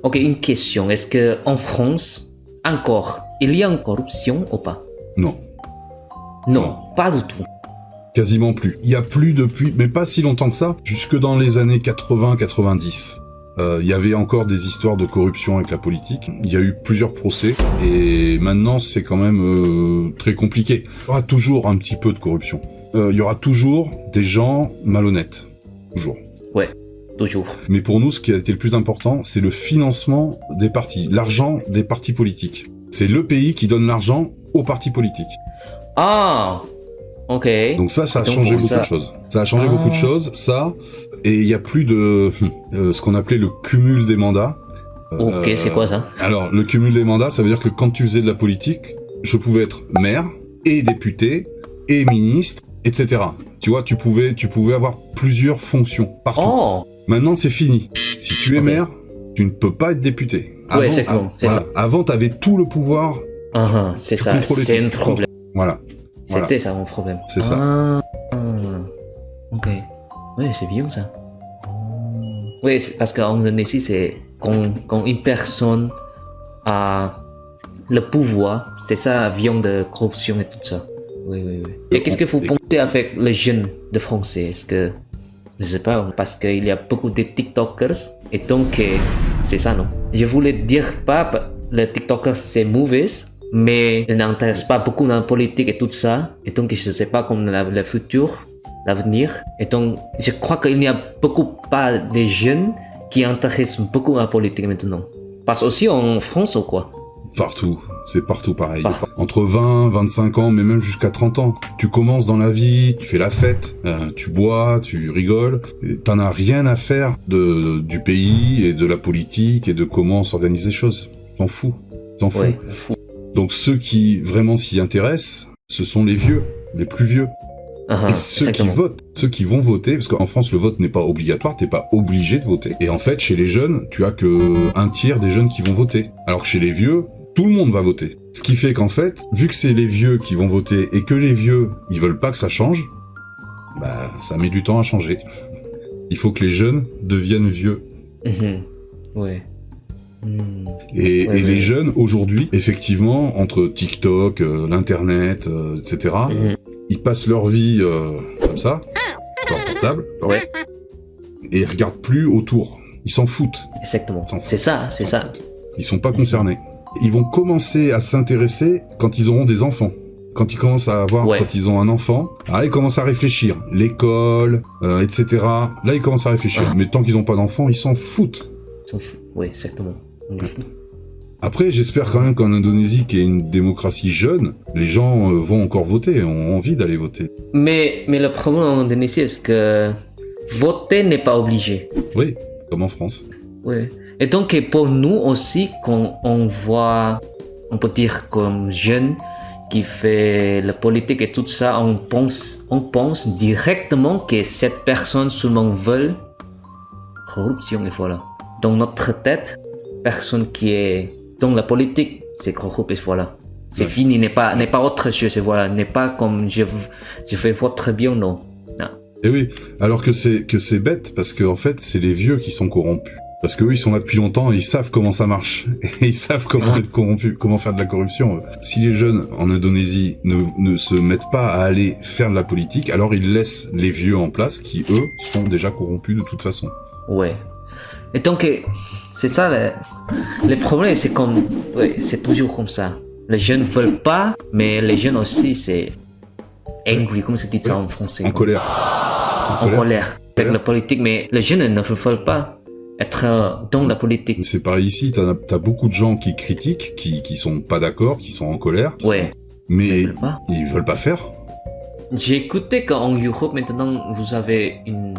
Ok, une question. Est-ce qu'en France, encore, il y a une corruption ou pas? Non. Non, pas du tout. Quasiment plus. Il y a plus depuis, mais pas si longtemps que ça, jusque dans les années 80-90. Il y avait encore des histoires de corruption avec la politique. Il y a eu plusieurs procès et maintenant c'est quand même très compliqué. Il y aura toujours un petit peu de corruption. Il y aura toujours des gens malhonnêtes. Toujours. Ouais, toujours. Mais pour nous, ce qui a été le plus important, c'est le financement des partis, l'argent des partis politiques. C'est le pays qui donne l'argent aux partis politiques. Ah, ok. Donc ça a Donc changé pour beaucoup ça- de choses. Ça a changé beaucoup de choses, ça. Et il y a plus de ce qu'on appelait le cumul des mandats. Ok, c'est quoi ça? Alors, le cumul des mandats, ça veut dire que quand tu faisais de la politique, je pouvais être maire et député et ministre, etc. Tu vois, tu pouvais avoir plusieurs fonctions partout. Oh, Maintenant, c'est fini. Si tu es Ok. maire, tu ne peux pas être député. Ouais, c'est bon, c'est ça. Avant, tu avais tout le pouvoir. c'est Tu ça, contrôlais c'est tout. un problème. Voilà. Voilà. C'était ça mon problème. C'est ça. Ah, ok. Oui, c'est bien ça. Oui, c'est parce qu'en Indonésie, c'est quand une personne a le pouvoir, c'est ça vient de corruption et tout ça. Oui, oui, oui. Et qu'est-ce que vous pensez avec les jeunes de français? Est-ce que, je sais pas, parce qu'il y a beaucoup de TikTokers, et donc c'est ça, non? Je voulais dire pas, les TikTokers c'est mauvais, mais ils n'intéressent pas beaucoup dans la politique et tout ça, et donc je sais pas comme le futur, l'avenir, et donc je crois qu'il n'y a beaucoup pas de jeunes qui intéressent beaucoup à la politique maintenant. Parce aussi en France ou quoi? Partout. C'est partout pareil. Partout. Entre 20, 25 ans, mais même jusqu'à 30 ans. Tu commences dans la vie, tu fais la fête, tu bois, tu rigoles. et T'en as rien à faire du pays et de la politique et de comment s'organisent les choses. T'en fous. T'en fous. Ouais, fou. Donc ceux qui vraiment s'y intéressent, ce sont les vieux, les plus vieux. Ah, Et ceux qui votent, ceux qui vont voter, parce qu'en France le vote n'est pas obligatoire, t'es pas obligé de voter. Et en fait, chez les jeunes, tu as que un tiers des jeunes qui vont voter. Alors que chez les vieux, tout le monde va voter. Ce qui fait qu'en fait, vu que c'est les vieux qui vont voter et que les vieux, ils veulent pas que ça change, bah ça met du temps à changer. Il faut que les jeunes deviennent vieux. Ouais. Et Ouais, les ouais. jeunes, aujourd'hui, effectivement, entre TikTok, l'Internet, etc., ils passent leur vie comme ça, sur leur portable, Ouais, et ils regardent plus autour. Ils s'en foutent. exactement. S'en foutent. C'est ça, c'est Ils s'en ça. foutent. Ils sont pas concernés. Ils vont commencer à s'intéresser quand ils auront des enfants. Quand ils commencent à avoir, Ouais. quand ils ont un enfant, alors là, ils commencent à réfléchir. L'école, etc. Là, ils commencent à réfléchir. Mais tant qu'ils n'ont pas d'enfants, ils s'en foutent. Ils s'en foutent. Oui, exactement. On est fou. Après, j'espère quand même qu'en Indonésie, qui est une démocratie jeune, les gens vont encore voter, ont envie d'aller voter. Mais le problème en Indonésie, est-ce que voter n'est pas obligé? Oui, comme en France. Oui. Et donc, pour nous aussi, quand on voit, on peut dire comme jeune qui fait la politique et tout ça, on pense directement que cette personne seulement veut corruption et voilà. Dans notre tête, personne qui est dans la politique, c'est corrupt et voilà. C'est Ouais. fini, n'est pas autre chose et voilà. N'est pas comme je fais votre bien, non. Non. Et oui, alors que c'est bête, parce qu'en fait, c'est les vieux qui sont corrompus. Parce qu'eux, ils sont là depuis longtemps et ils savent comment ça marche. Et ils savent comment être corrompus, comment faire de la corruption. Si les jeunes en Indonésie ne se mettent pas à aller faire de la politique, alors ils laissent les vieux en place qui, eux, sont déjà corrompus de toute façon. Ouais. Et donc, c'est ça, le problème, c'est comme, ouais, c'est toujours comme ça. Les jeunes veulent pas, mais les jeunes aussi, c'est angry, comment se dit ça en français? En colère. En colère avec la politique, mais les jeunes ne veulent pas être dans la politique. C'est pareil ici, t'as beaucoup de gens qui critiquent, qui sont pas d'accord, qui sont en colère. Ouais. Mais Ils veulent pas. ils veulent pas faire. J'ai écouté qu'en Europe, maintenant, vous avez une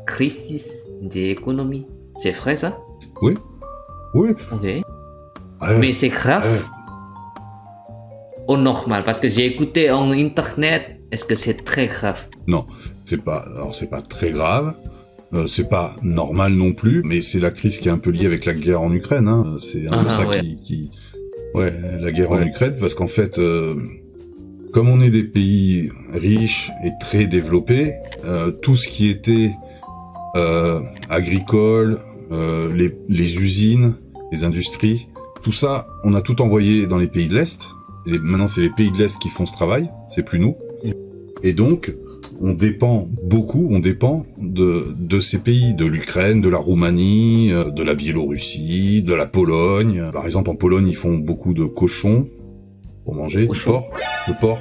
crise d'économie. C'est vrai, ça? Oui. Oui. Ok. Ouais. Mais c'est grave. Ouais. Ou normal? Parce que j'ai écouté en internet, est-ce que c'est très grave? Non, c'est pas très grave. C'est pas normal non plus, mais c'est la crise qui est un peu liée avec la guerre en Ukraine. Hein. C'est un peu ça ouais. Ouais, la guerre en Ukraine, parce qu'en fait, comme on est des pays riches et très développés, tout ce qui était agricole, les usines, les industries, tout ça, on a tout envoyé dans les pays de l'Est. Maintenant, c'est les pays de l'Est qui font ce travail, c'est plus nous. Et donc, on dépend de ces pays, de l'Ukraine, de la Roumanie, de la Biélorussie, de la Pologne. Par exemple, en Pologne, ils font beaucoup de cochons pour manger, de porc.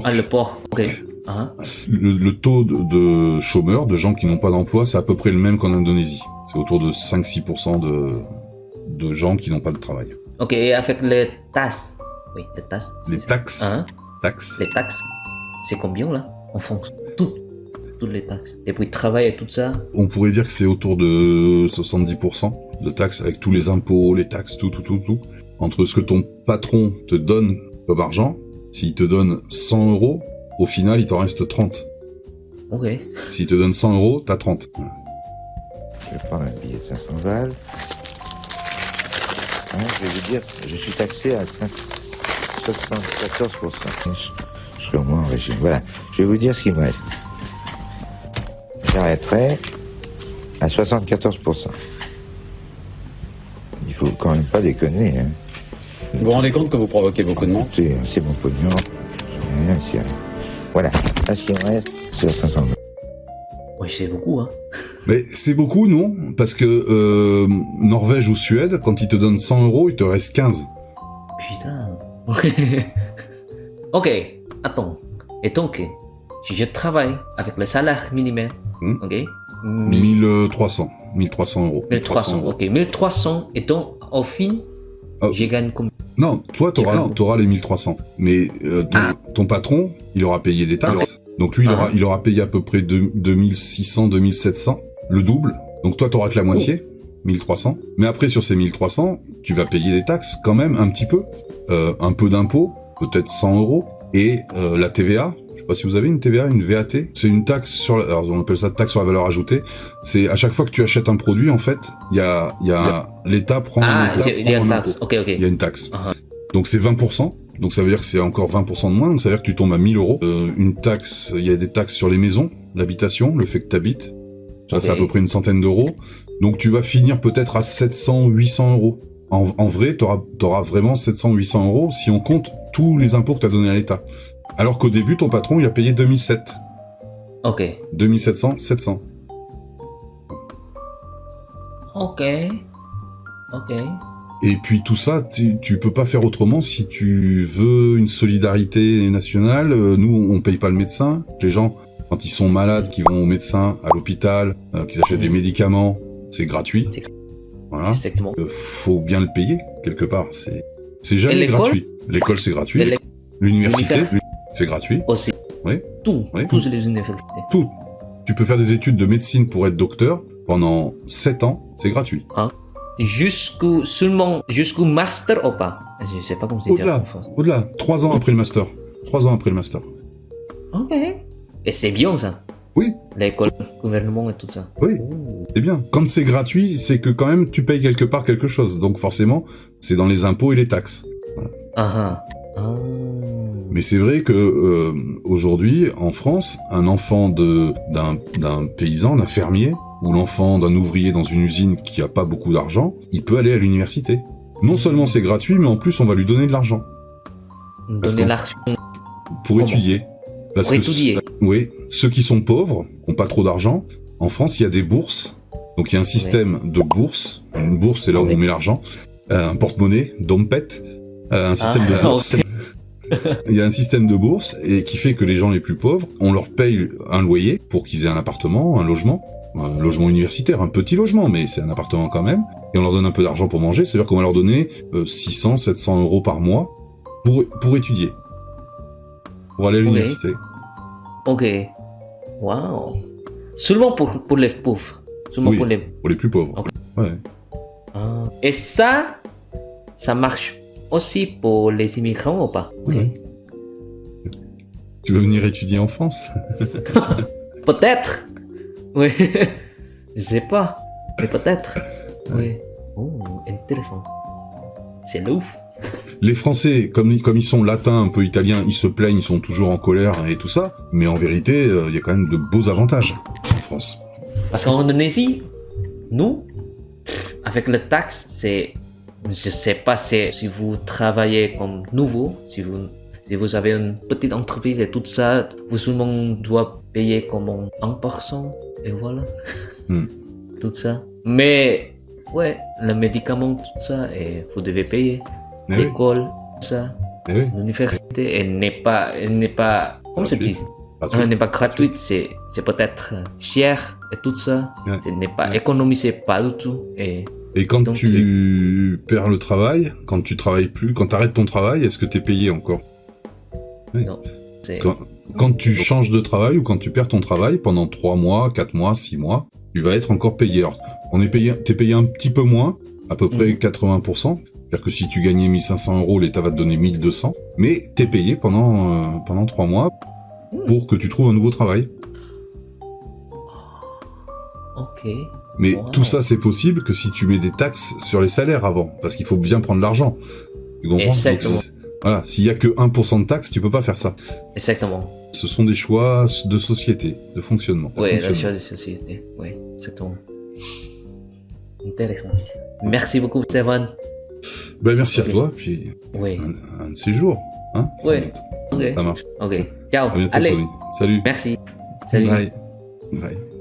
Ah, le porc, ok. Le taux de chômeurs, de gens qui n'ont pas d'emploi, c'est à peu près le même qu'en Indonésie. C'est autour de 5-6% de gens qui n'ont pas de travail. Ok, et avec les taxes. Oui, les taxes. Les taxes. Taxes. Les taxes, c'est combien là? En fonction toutes les taxes. Depuis le travail et tout ça. On pourrait dire que c'est autour de 70% de taxes avec tous les impôts, les taxes, tout. Entre ce que ton patron te donne comme argent, s'il te donne 100 €, au final, il t'en reste 30. Ok. S'il te donne 100 €, t'as 30. Je vais prendre un billet de 500 balles. Je vais vous dire, je suis taxé à 74%. Je serai au moins en régime. Voilà, je vais vous dire ce qu'il me reste. J'arrêterai à 74%. Il faut quand même pas déconner. Hein. Vous vous rendez compte que vous provoquez beaucoup de monde? C'est mon pognon. C'est rien. Voilà, là, ce qui me reste, c'est la 500 balles. Oui, c'est beaucoup, hein. Mais c'est beaucoup, non? Parce que Norvège ou Suède, quand ils te donnent 100 €, il te reste 15. Putain. Ok, attends. Et donc, si je travaille avec le salaire minimum, ok? 1300 €. 1300, ok. 1300, et donc, au fin, je gagne combien? Non, toi, t'auras les 1300. Mais ton patron, il aura payé des taxes. Donc lui, il aura payé à peu près 2600, 2700, le double. Donc toi, t'auras que la moitié, 1300. Mais après, sur ces 1300, tu vas payer des taxes quand même, un petit peu. Un peu d'impôts, peut-être 100 €. Et la TVA, je sais pas si vous avez une TVA, une VAT. C'est une taxe sur alors on appelle ça taxe sur la valeur ajoutée. C'est à chaque fois que tu achètes un produit, en fait, l'État prend il y a une taxe. Ok. Il y a une taxe. Donc c'est 20%. Donc ça veut dire que c'est encore 20% de moins. Donc ça veut dire que tu tombes à 1000 €. Une taxe, il y a des taxes sur les maisons, l'habitation, le fait que tu habites. Ça, c'est à peu près une centaine d'euros. Donc tu vas finir peut-être à 700, 800 €. En vrai, t'auras vraiment 700, 800 € si on compte tous les impôts que t'as donnés à l'État. Alors qu'au début, ton patron, il a payé 2007. Ok. 2700, 700. Ok. Et puis tout ça, tu peux pas faire autrement si tu veux une solidarité nationale. Nous, on paye pas le médecin. Les gens, quand ils sont malades, qui vont au médecin, à l'hôpital, qu'ils achètent des médicaments, c'est gratuit. Voilà. Exactement. Faut bien le payer, quelque part. C'est jamais gratuit. L'école, c'est gratuit. L'université, c'est gratuit. Aussi. Oui. Toutes les universités. Tout. Tu peux faire des études de médecine pour être docteur pendant 7 ans, c'est gratuit. Jusqu'au master ou pas? Je sais pas comment c'est dit. Au-delà. 3 ans après le master. 3 ans après le master. Ok. Et c'est bien, ça. Oui. L'école, le gouvernement et tout ça. Oui. C'est bien. Quand c'est gratuit, c'est que quand même tu payes quelque part quelque chose. Donc forcément, c'est dans les impôts et les taxes. Voilà. Mais c'est vrai que aujourd'hui, en France, un enfant d'un paysan, d'un fermier, ou l'enfant d'un ouvrier dans une usine qui a pas beaucoup d'argent, il peut aller à l'université. Non seulement c'est gratuit, mais en plus on va lui donner de l'argent. Donner l'argent pour étudier. Parce pour étudier. Oui, ceux qui sont pauvres, ont pas trop d'argent. En France, il y a des bourses. Donc il y a un système de bourses. Une bourse, c'est là où on met l'argent. Un porte-monnaie, dompet. Un système de bourse. Il y a un système de bourse et qui fait que les gens les plus pauvres, on leur paye un loyer pour qu'ils aient un appartement, un logement universitaire, un petit logement, mais c'est un appartement quand même. Et on leur donne un peu d'argent pour manger. C'est-à-dire qu'on va leur donner 600, 700 € par mois pour étudier. Pour aller à l'université. Ok. Waouh. Seulement pour les pauvres. Seulement pour les plus pauvres. Okay. Ouais. Et ça marche aussi pour les immigrants ou pas? Okay. Tu veux venir étudier en France? Peut-être. Oui. Je sais pas. Mais peut-être. Oui. Oh, intéressant. C'est ouf. Les Français, comme ils sont latins, un peu italiens, ils se plaignent, ils sont toujours en colère et tout ça. Mais en vérité, il y a quand même de beaux avantages en France. Parce qu'en Indonésie, nous, avec le taxe, c'est, je sais pas si vous travaillez comme nouveau, si vous avez une petite entreprise et tout ça, vous seulement doit payer comme 1%, et voilà. Tout ça. Mais, ouais, le médicament, tout ça, et vous devez payer. Eh oui. L'école, tout ça. Eh oui. L'université, elle n'est pas, comment se Gratuite. dit? Gratuite. Elle n'est pas gratuite, c'est peut-être cher et tout ça. Ouais. Ce n'est pas Ouais. économisé pas du tout. Et Et quand Donc, tu perds le travail, quand tu travailles plus, quand tu arrêtes ton travail, est-ce que tu es payé encore? Oui. non, c'est Quand tu changes de travail ou quand tu perds ton travail pendant 3 mois, 4 mois, 6 mois, tu vas être encore payé. Alors, t'es payé un petit peu moins, à peu près 80%. C'est-à-dire que si tu gagnais 1500 €, l'État va te donner 1200. Mais t'es payé pendant 3 mois pour que tu trouves un nouveau travail. ok. Mais Wow. tout ça, c'est possible que si tu mets des taxes sur les salaires avant. Parce qu'il faut bien prendre l'argent. Tu comprends? Exactement. Donc, voilà. S'il y a que 1% de taxes, tu peux pas faire ça. Exactement. Ce sont des choix de société, de fonctionnement. Oui, la choix de société. Oui, exactement. Intéressant. Merci beaucoup, Sevan. Ben, merci Ok. à toi, puis Oui. un de ces jours. Hein, Ouais. Ok. Ça marche. Ok. Ciao. À bientôt, Allez. Sony. Salut. Merci. Salut. Bye. Bye.